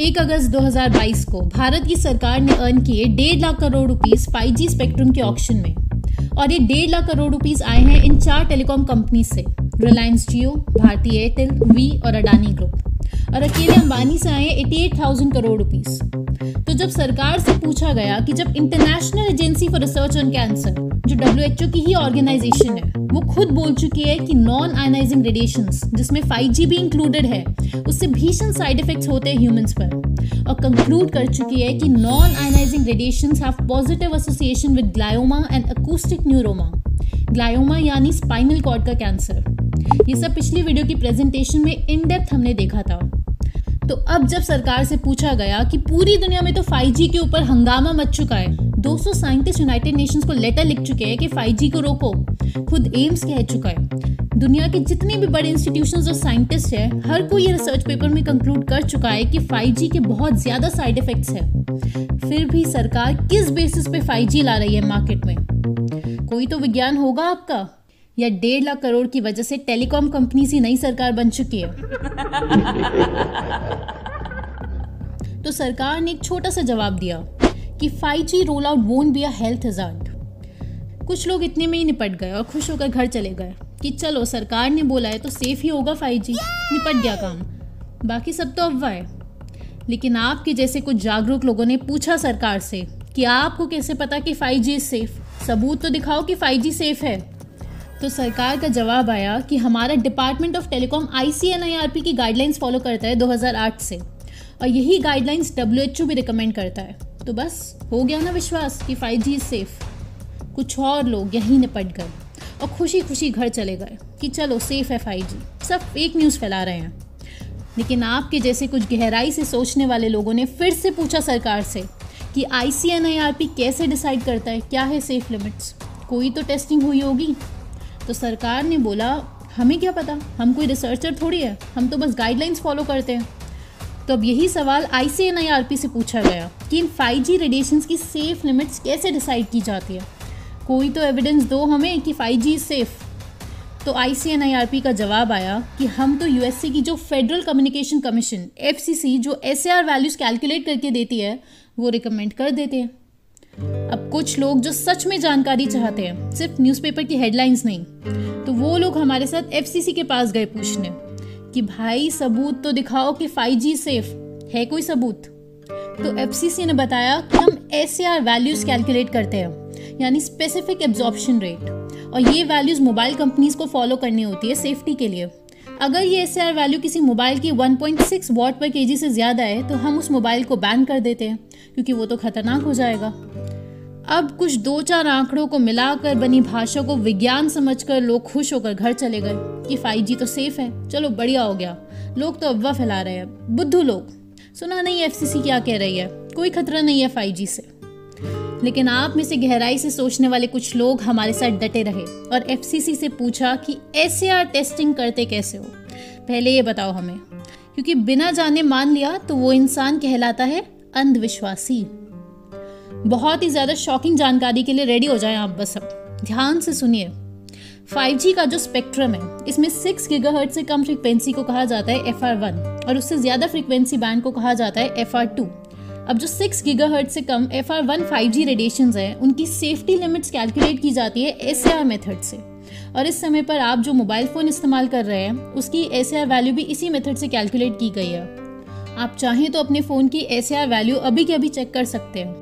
1 अगस्त 2022 को भारत की सरकार ने अर्न किए 1.5 lakh crore rupees 5G spectrum के ऑक्शन में। और ये 1.5 लाख करोड़ रुपीस आए हैं इन 4 टेलीकॉम कंपनी से, रिलायंस जियो, भारती एयरटेल, वी और अडानी ग्रुप। और अकेले अंबानी से आए 88,000 करोड़ रुपीस। तो जब सरकार से पूछा गया कि जब international agency for research on cancer, जो WHO की ही ऑर्गेनाइजेशन है, वो खुद बोल चुकी है कि नॉन आयनाइजिंग रेडिएशंस, जिसमें 5G भी इंक्लूडेड है, उससे भीषण साइड इफेक्ट्स होते हैं ह्यूमंस पर, और कंक्लूड कर चुकी है कि non ionising radiations have positive association with glioma and acoustic neuroma. Glioma यानी स्पाइनल कॉर्ड का कैंसर। ये सब पिछली वीडियो की प्रेजेंटेशन में इन डेप्थ हमने देखा था। तो अब जब सरकार से पूछा गया कि पूरी दुनिया में तो 5G के ऊपर हंगामा मच चुका है, 200 साइंटिस्ट यूनाइटेड नेशंस को लेटर लिख चुके हैं कि 5G को रोको, खुद एम्स कह चुका है, दुनिया के जितने भी बड़े इंस्टीट्यूशंस और साइंटिस्ट हैं, हर कोई ये रिसर्च पेपर में कंक्लूड कर चुका है कि 5G के बहुत ज्यादा साइड इफेक्ट्स हैं। फिर भी सरकार किस बेसिस पे 5G ला रही है मार्केट में? कोई तो विज्ञान होगा आपका, या 1.5 लाख करोड़ की वजह से टेलीकॉम कंपनी सी नई सरकार बन चुकी है? तो सरकार ने एक छोटा सा जवाब दिया कि 5G roll out won't be a health hazard. कुछ लोग इतने में ही निपट गए और खुश होकर घर चले गए कि चलो सरकार ने बोला है तो सेफ ही होगा 5G, निपट गया काम, बाकी सब तो अफवाह है। लेकिन आपके जैसे कुछ जागरूक लोगों ने पूछा सरकार से कि आपको कैसे पता कि 5G इज सेफ, सबूत तो दिखाओ कि 5G सेफ है। तो सरकार का जवाब आया कि हमारा डिपार्टमेंट ऑफ टेलीकॉम ICNIRP की गाइडलाइंस फॉलो करता है 2008 से, और यही गाइडलाइंस WHO भी रिकमेंड करता है। तो बस हो गया ना विश्वास कि 5G इज सेफ। कुछ और लोग यहीं निपट गए और खुशी खुशी घर चले गए कि चलो सेफ है 5G। सब फेक न्यूज़ फैला रहे हैं। लेकिन आपके जैसे कुछ गहराई से सोचने वाले लोगों ने फिर से पूछा सरकार से कि ICNIRP कैसे डिसाइड करता है क्या है सेफ लिमिट्स, कोई तो टेस्टिंग हुई होगी। तो सरकार ने बोला हमें क्या पता, हम कोई रिसर्चर थोड़ी है, हम तो बस गाइडलाइंस फॉलो करते हैं। तो अब यही सवाल ICNIRP से पूछा गया कि इन 5G रेडिएशंस की सेफ लिमिट्स कैसे डिसाइड की जाती है, कोई तो एविडेंस दो हमें कि 5G इज सेफ। तो ICNIRP का जवाब आया कि हम तो USA की जो फेडरल कम्युनिकेशन कमीशन FCC जो SAR वैल्यूज कैलकुलेट करके देती है वो रिकमेंड कर देते हैं। अब कुछ लोग जो सच में जानकारी चाहते हैं, सिर्फ न्यूज़पेपर की हेडलाइंस नहीं, तो वो लोग हमारे साथ FCC के पास गए पूछने कि भाई सबूत तो दिखाओ कि 5G सेफ है, कोई सबूत? तो FCC ने बताया कि हम SAR वैल्यूज कैलकुलेट करते हैं, यानी स्पेसिफिक एब्जॉर्प्शन रेट, और ये वैल्यूज मोबाइल कंपनीज को फॉलो करनी होती है सेफ्टी के लिए। अगर ये SAR वैल्यू किसी मोबाइल की 1.6 वॉट पर kg से ज़्यादा है तो हम उस मोबाइल को बैन कर देते हैं, क्योंकि वो तो खतरनाक हो जाएगा। अब कुछ 2-4 आंकड़ों को मिलाकर बनी भाषा को विज्ञान समझकर लोग खुश होकर घर चले गए कि 5G तो सेफ है, चलो बढ़िया हो गया। लोग तो अफवाह फैला रहे हैं, बुद्धू लोग। सुना नहीं FCC क्या कह रही है, कोई खतरा नहीं है 5G से। लेकिन आप में से गहराई से सोचने वाले कुछ लोग हमारे साथ डटे रहे और FCC से पूछा कि SAR टेस्टिंग करते कैसे हो, पहले ये बताओ हमें, क्योंकि बिना जाने मान लिया तो वो इंसान कहलाता है अंधविश्वासी। बहुत ही ज़्यादा शॉकिंग जानकारी के लिए रेडी हो जाएं आप, बस अब ध्यान से सुनिए। 5G का जो स्पेक्ट्रम है, इसमें 6 गीगाहर्ट्ज से कम फ्रीक्वेंसी को कहा जाता है FR1 और उससे ज़्यादा फ्रीक्वेंसी बैंड को कहा जाता है FR2। अब जो 6 गीगाहर्ट्ज से कम FR1 5G रेडिएशंस हैं, उनकी सेफ्टी लिमिट्स कैलकुलेट की जाती है SAR मेथड से, और इस समय पर आप जो मोबाइल फ़ोन इस्तेमाल कर रहे हैं उसकी SAR वैल्यू भी इसी मेथड से कैलकुलेट की गई है। आप चाहें तो अपने फ़ोन की SAR वैल्यू अभी के अभी चेक कर सकते हैं।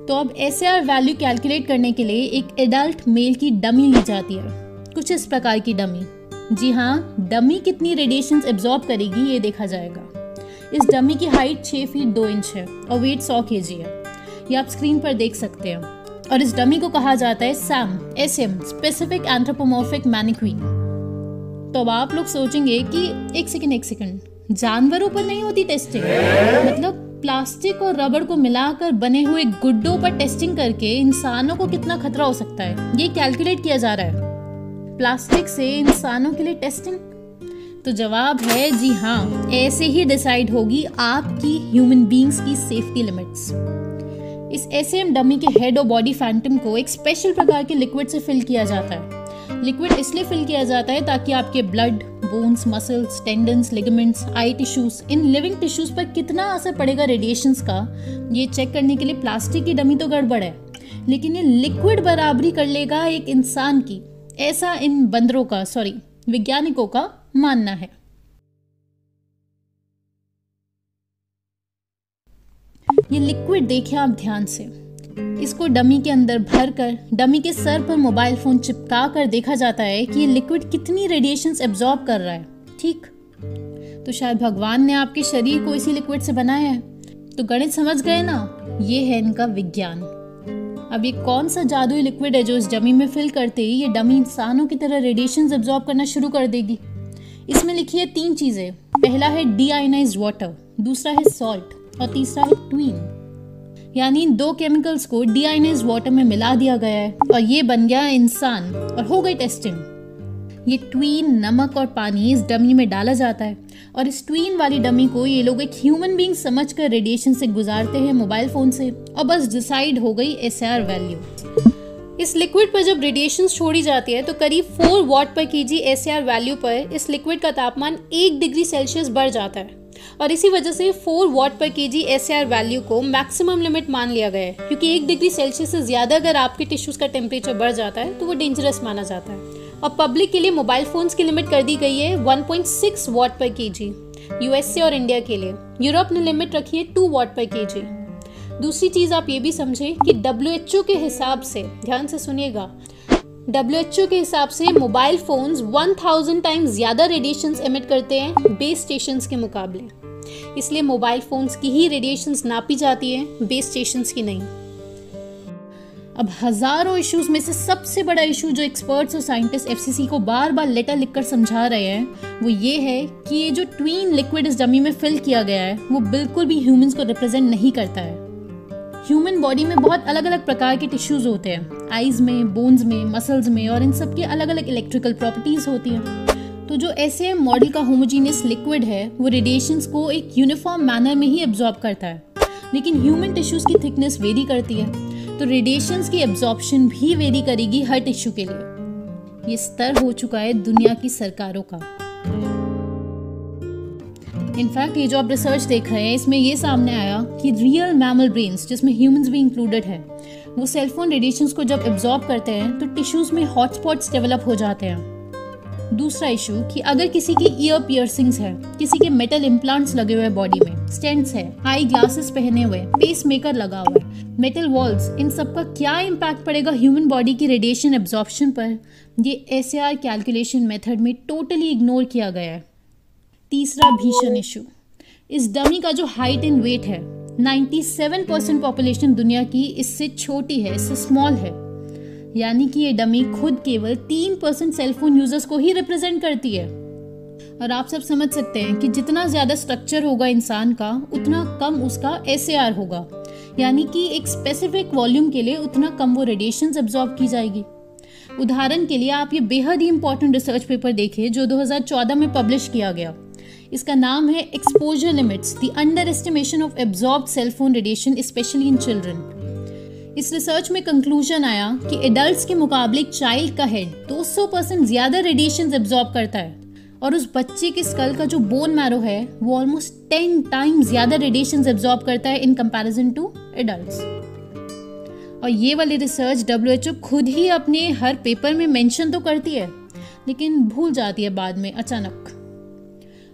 तो अब SAR वैल्यू कैलकुलेट करने के लिए एक एडल्ट मेल की डमी ली जाती है, कुछ इस प्रकार की डमी। जी हाँ, डमी कितनी रेडिएशंस एब्जॉर्ब करेगी ये देखा जाएगा। इस डमी की हाइट 6 फीट 2 इंच है और वेट 100 kg है, ये आप स्क्रीन पर देख सकते हैं। और इस डमी को कहा जाता है SM स्पेसिफिक एंथ्रोपोमॉर्फिक मैनिक्वीन। तो अब आप लोग सोचेंगे कि एक सेकंड, जानवरों पर नहीं होती टेस्टिंग? मतलब प्लास्टिक और रबड़ को मिलाकर बने हुए गुड्डों पर टेस्टिंग करके इंसानों को कितना खतरा हो सकता है ये कैलकुलेट किया जा रहा है। प्लास्टिक से इंसानों के लिए टेस्टिंग? तो जवाब है जी हाँ, ऐसे ही डिसाइड होगी आपकी ह्यूमन बींग्स की सेफ्टी लिमिट्स। इस SM डमी के हेड और बॉडी फैंटम को एक स्पेशल प्रकार के लिक्विड से फिल किया जाता है। लिक्विड इसलिए फिल किया जाता है ताकि आपके blood, bones, muscles, tendons, ligaments, I tissues, in living tissues पर कितना असर पड़ेगा रेडिएशंस का, ये चेक करने के लिए प्लास्टिक की डमी तो गड़बड़ है, लेकिन ये लिक्विड बराबरी कर लेगा एक इंसान की, ऐसा इन वैज्ञानिकों का मानना है। ये लिक्विड देखिए आप ध्यान से, इसको डमी के अंदर भरकर डमी के सर पर मोबाइल फोन चिपका कर देखा जाता है कि ये लिक्विड कितनी रेडिएशंस एब्जॉर्ब कर रहा है। ठीक, तो शायद भगवान ने आपके शरीर को इसी लिक्विड से बनाया है। तो गणित समझ गए ना, ये है इनका विज्ञान। अब ये कौन सा जादुई लिक्विड है जो इस डमी में फिल करते ही ये डमी इंसानों की तरह रेडिएशंस एब्जॉर्ब करना शुरू कर देगी? इसमें लिखी है 3 चीजें। पहला है डीआयोनाइज्ड वाटर, दूसरा है सॉल्ट और तीसरा है ट्वीन। यानी इन 2 केमिकल्स को डीआयोनाइज्ड वाटर में मिला दिया गया है और ये बन गया इंसान और हो गई टेस्टिंग। ये ट्वीन, नमक और पानी इस डमी में डाला जाता है और इस ट्वीन वाली डमी को ये लोग एक ह्यूमन बीइंग समझकर रेडिएशन से गुजारते हैं मोबाइल फोन से और बस डिसाइड हो गई SAR वैल्यू। इस लिक्विड पर जब रेडिएशन छोड़ी जाती है तो करीब 4 वॉट पर kg SAR वैल्यू पर इस लिक्विड का तापमान 1 डिग्री सेल्सियस बढ़ जाता है और इसी वजह से 4 वॉट पर kg SAR वैल्यू को मैक्सिमम लिमिट मान लिया गया है, क्योंकि 1 डिग्री सेल्सियस से ज्यादा अगर आपके टिश्यूज का टेम्परेचर बढ़ जाता है तो वो डेंजरस माना जाता है। और पब्लिक के लिए मोबाइल फोन्स की लिमिट कर दी गई है 1.6 वॉट पर kg USA और इंडिया के लिए। यूरोप ने लिमिट रखी है 2 वॉट पर kg। दूसरी चीज आप ये भी समझे कि WHO के हिसाब से, ध्यान से सुनिएगा, WHO के हिसाब से मोबाइल फोन्स 1000 टाइम्स ज्यादा रेडिएशंस एमिट करते हैं बेस स्टेशंस के मुकाबले। इसलिए मोबाइल फोन्स की ही रेडिएशंस नापी जाती है, बेस स्टेशंस की नहीं। अब हजारों इश्यूज में से सबसे बड़ा इशू जो एक्सपर्ट्स और साइंटिस्ट FCC को बार बार लेटर लिखकर समझा रहे हैं वो ये है कि ये जो ट्वीन लिक्विड इस डमी में फिल किया गया है वो बिल्कुल भी ह्यूमंस को रिप्रेजेंट नहीं करता है। ह्यूमन बॉडी में बहुत अलग अलग प्रकार के टिश्यूज होते हैं, आईज में, बोन्स में, मसल्स में, और इन सब की अलग अलग इलेक्ट्रिकल प्रॉपर्टीज होती हैं। तो जो SAM मॉडल का होमोजीनियस लिक्विड है वो रेडिएशंस को एक यूनिफॉर्म मैनर में ही एब्जॉर्ब करता है, लेकिन ह्यूमन टिश्यूज की थिकनेस वेरी करती है, तो रेडिएशंस की एब्जॉर्प्शन भी वेरी करेगी हर टिश्यू के लिए। ये स्तर हो चुका है दुनिया की सरकारों का। इनफैक्ट ये जो आप रिसर्च देख रहे हैं इसमें ये सामने आया कि रियल मैमल ब्रेन्स, जिसमें ह्यूमंस भी इंक्लूडेड है, वो सेलफोन रेडिएशंस को जब एब्जॉर्ब करते हैं तो टिश्यूज में हॉटस्पॉट्स डेवलप हो जाते हैं। दूसरा इशू कि अगर किसी की ईयर पियर्सिंग्स है, किसी के मेटल इम्प्लांट्स लगे हुए बॉडी में, स्टेंट्स है, आई ग्लासेस पहने हुए, पेस मेकर लगा हुआ है, मेटल वॉल्स, इन सब का क्या इम्पैक्ट पड़ेगा ह्यूमन बॉडी की रेडिएशन एब्जॉर्प्शन पर, ये SAR कैलकुलेशन मेथड में टोटली इग्नोर किया गया है। तीसरा भीषण इशू, इस डमी का जो हाइट एंड वेट है, 97% पॉपुलेशन दुनिया की इससे छोटी है, इससे स्मॉल है। यानी कि ये डमी खुद केवल 3% सेलफोन यूजर्स को ही रिप्रेजेंट करती है। और आप सब समझ सकते हैं कि जितना ज्यादा स्ट्रक्चर होगा इंसान का उतना कम उसका SAR होगा, यानी कि एक स्पेसिफिक वॉल्यूम के लिए उतना कम वो रेडिएशंस एब्जॉर्ब की जाएगी। उदाहरण के लिए आप ये बेहद ही इंपॉर्टेंट रिसर्च पेपर देखिए जो 2014 में पब्लिश किया गया। इसका नाम है exposure limits, the under estimation of absorbed cellphone radiation specially in children. इस रिसर्च में कंक्लूजन आया कि एडल्ट्स के मुकाबले एक चाइल्ड का हेड 200% ज्यादा रेडिएशन एब्जॉर्ब करता है और उस बच्चे के स्कल का जो बोन मैरो है वो ऑलमोस्ट 10 टाइम्स ज्यादा रेडिएशन एब्जॉर्ब करता है इन कंपैरिजन टू एडल्ट्स। और ये वाली रिसर्च WHO खुद ही अपने हर पेपर में मेंशन तो करती है लेकिन भूल जाती है बाद में अचानक।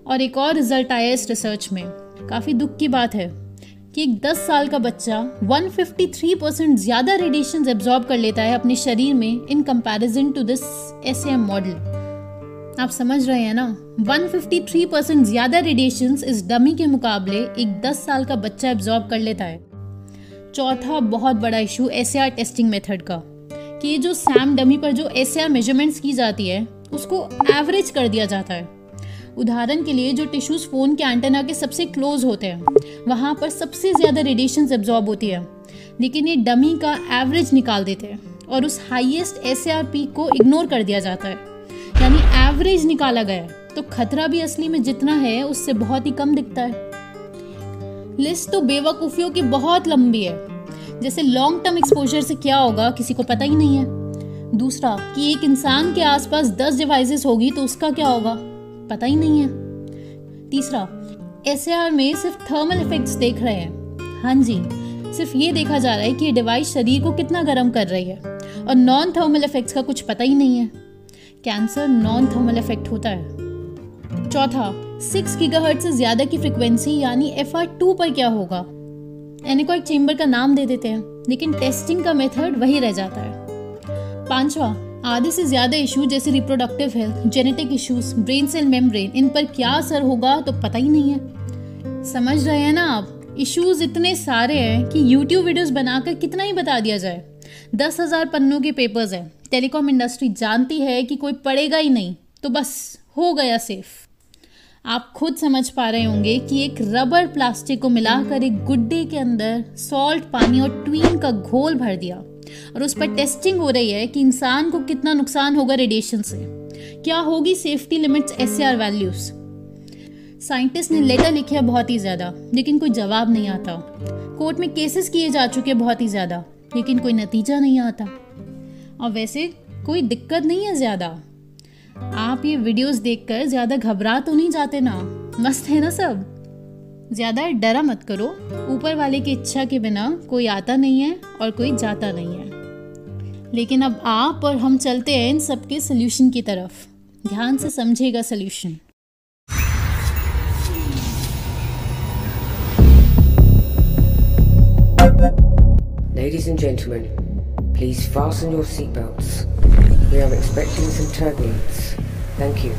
और एक और रिजल्ट आया इस रिसर्च में, काफी दुख की बात है कि एक 10 साल का बच्चा 153% ज्यादा रेडिएशन एब्जॉर्ब कर लेता है अपने शरीर में in comparison to this SAM model. आप समझ रहे हैं ना, 153% ज्यादा रेडिएशन इस डमी के मुकाबले एक 10 साल का बच्चा एब्जॉर्ब कर लेता है। चौथा बहुत बड़ा इशू SAR टेस्टिंग मेथड का, कि ये जो SAM डमी पर जो SAR मेजरमेंट्स की जाती है उसको एवरेज कर दिया जाता है। उदाहरण के लिए जो टिश्यूज फोन के एंटेना के सबसे क्लोज होते हैं वहां पर सबसे ज्यादा रेडिएशन एब्जॉर्ब होती है, लेकिन ये डमी का एवरेज निकाल देते हैं और उस हाईएस्ट SAR पीक को इग्नोर कर दिया जाता है, यानी एवरेज निकाला गया है तो खतरा भी असली में जितना है उससे बहुत ही कम दिखता है। लिस्ट तो बेवकूफियों की बहुत लंबी है, जैसे लॉन्ग टर्म एक्सपोजर से क्या होगा किसी को पता ही नहीं है। दूसरा कि एक इंसान के आसपास 10 डिवाइसेस होगी तो उसका क्या होगा। पता ही नहीं है। तीसरा, SAR में सिर्फ थर्मल इफेक्ट्स देख रहे हैं। हाँ जी, सिर्फ ये देखा जा रहा है कि ये डिवाइस शरीर को कितना गर्म कर रही है और नॉन थर्मल इफेक्ट्स का कुछ पता ही नहीं है। कैंसर नॉन थर्मल इफेक्ट होता है। चौथा, 6 गीगाहर्ट्ज से ज्यादा की फ्रिक्वेंसी यानी FR2 पर क्या होगा? एनीकॉइक चेंबर का नाम दे देते हैं, लेकिन टेस्टिंग का मेथड वही रह जाता है। पांचवा, आधे से ज्यादा इशू जैसे reproductive health, genetic issues, brain cell membrane, इन पर क्या असर होगा तो पता ही नहीं है। समझ रहे हैं ना आप? इश्यूज इतने सारे हैं कि YouTube वीडियोस बनाकर कितना ही बता दिया जाए। 10,000 पन्नों के पेपर्स हैं। टेलीकॉम इंडस्ट्री जानती है कि कोई पढ़ेगा ही नहीं, तो बस हो गया सेफ। आप खुद समझ पा रहे होंगे कि एक रबर प्लास्टिक को मिलाकर एक गुड्डे के अंदर सॉल्ट, पानी और ट्वीन का घोल भर दिया और उस पर टेस्टिंग हो रही है कि इंसान को कितना नुकसान होगा रेडिएशन से, क्या होगी safety limits, SAR values. Scientist ने लेटर लिखे बहुत ही ज्यादा, लेकिन कोई जवाब नहीं आता। कोर्ट में केसेस किए जा चुके बहुत ही ज्यादा, लेकिन कोई नतीजा नहीं आता। और वैसे कोई दिक्कत नहीं है ज्यादा। आप ये वीडियोस देखकर ज्यादा घबरा तो नहीं जाते ना? मस्त है ना सब? ज्यादा डरा मत करो। ऊपर वाले की इच्छा के बिना कोई आता नहीं है और कोई जाता नहीं है। लेकिन अब आप और हम चलते हैं इन सबके सोल्यूशन की तरफ। ध्यान से समझिएगा solution. Ladies and gentlemen, please fasten your seatbelts. We are expecting some turbulence. Thank you.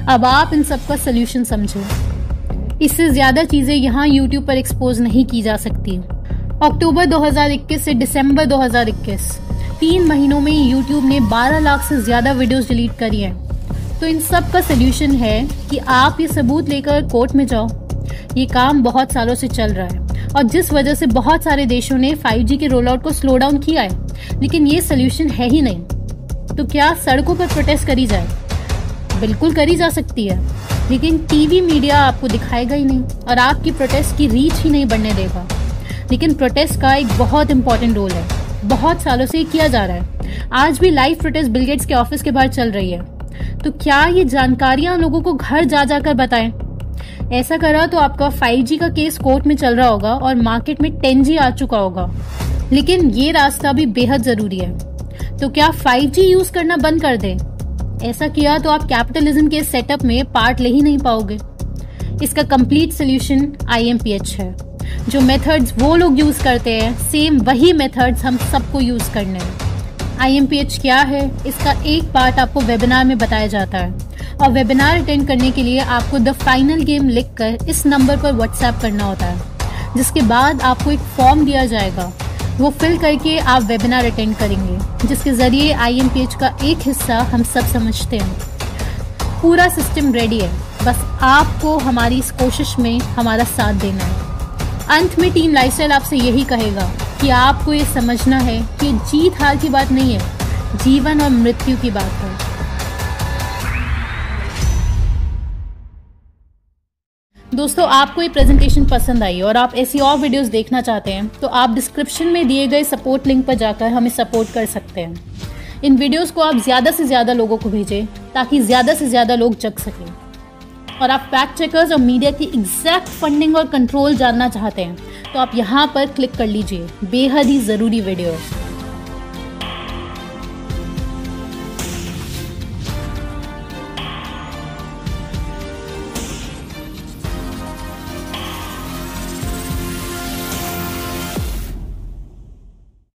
अब आप इन सब का सोल्यूशन समझो। इससे ज्यादा चीजें यहाँ YouTube पर एक्सपोज नहीं की जा सकती। अक्टूबर 2021 से दिसंबर 2021, 3 महीनों में YouTube ने 12 लाख से ज्यादा वीडियोस डिलीट करी हैं। तो इन सब का सोल्यूशन है कि आप ये सबूत लेकर कोर्ट में जाओ। ये काम बहुत सालों से चल रहा है और जिस वजह से बहुत सारे देशों ने 5G के रोल आउट को स्लो डाउन किया है, लेकिन ये सोल्यूशन है ही नहीं। तो क्या सड़कों पर प्रोटेस्ट करी जाए? बिल्कुल करी जा सकती है, लेकिन टीवी मीडिया आपको दिखाएगा ही नहीं और आपकी प्रोटेस्ट की रीच ही नहीं बढ़ने देगा। लेकिन प्रोटेस्ट का एक बहुत इंपॉर्टेंट रोल है, बहुत सालों से किया जा रहा है। आज भी लाइव प्रोटेस्ट बिल गेट्स के ऑफिस के बाहर चल रही है। तो क्या ये जानकारियां लोगों को घर जा जाकर बताएं? ऐसा करा तो आपका 5G का केस कोर्ट में चल रहा होगा और मार्केट में 10G आ चुका होगा। लेकिन ये रास्ता भी बेहद जरूरी है। तो क्या 5G यूज करना बंद कर दें? ऐसा किया तो आप कैपिटलिज्म के सेटअप में पार्ट ले ही नहीं पाओगे। इसका कंप्लीट सोल्यूशन IMPH है। जो मेथड्स वो लोग यूज करते हैं, सेम वही मेथड्स हम सबको यूज करने हैं। IMPH क्या है, इसका एक पार्ट आपको वेबिनार में बताया जाता है और वेबिनार अटेंड करने के लिए आपको द फाइनल गेम लिखकर इस नंबर पर व्हाट्सएप करना होता है, जिसके बाद आपको एक फॉर्म दिया जाएगा। वो फिल करके आप वेबिनार अटेंड करेंगे, जिसके जरिए IMPH का एक हिस्सा हम सब समझते हैं। पूरा सिस्टम रेडी है, बस आपको हमारी इस कोशिश में हमारा साथ देना है। अंत में टीम लाइफस्टाइल आपसे यही कहेगा कि आपको ये समझना है कि जीत हार की बात नहीं है, जीवन और मृत्यु की बात है। दोस्तों, आपको ये प्रेजेंटेशन पसंद आई और आप ऐसी और वीडियोस देखना चाहते हैं तो आप डिस्क्रिप्शन में दिए गए सपोर्ट लिंक पर जाकर हमें सपोर्ट कर सकते हैं। इन वीडियोस को आप ज़्यादा से ज़्यादा लोगों को भेजें ताकि ज़्यादा से ज़्यादा लोग जग सकें। और आप फैक्ट चेकर्स और मीडिया की एग्जैक्ट फंडिंग और कंट्रोल जानना चाहते हैं तो आप यहाँ पर क्लिक कर लीजिए। बेहद ही ज़रूरी वीडियो है।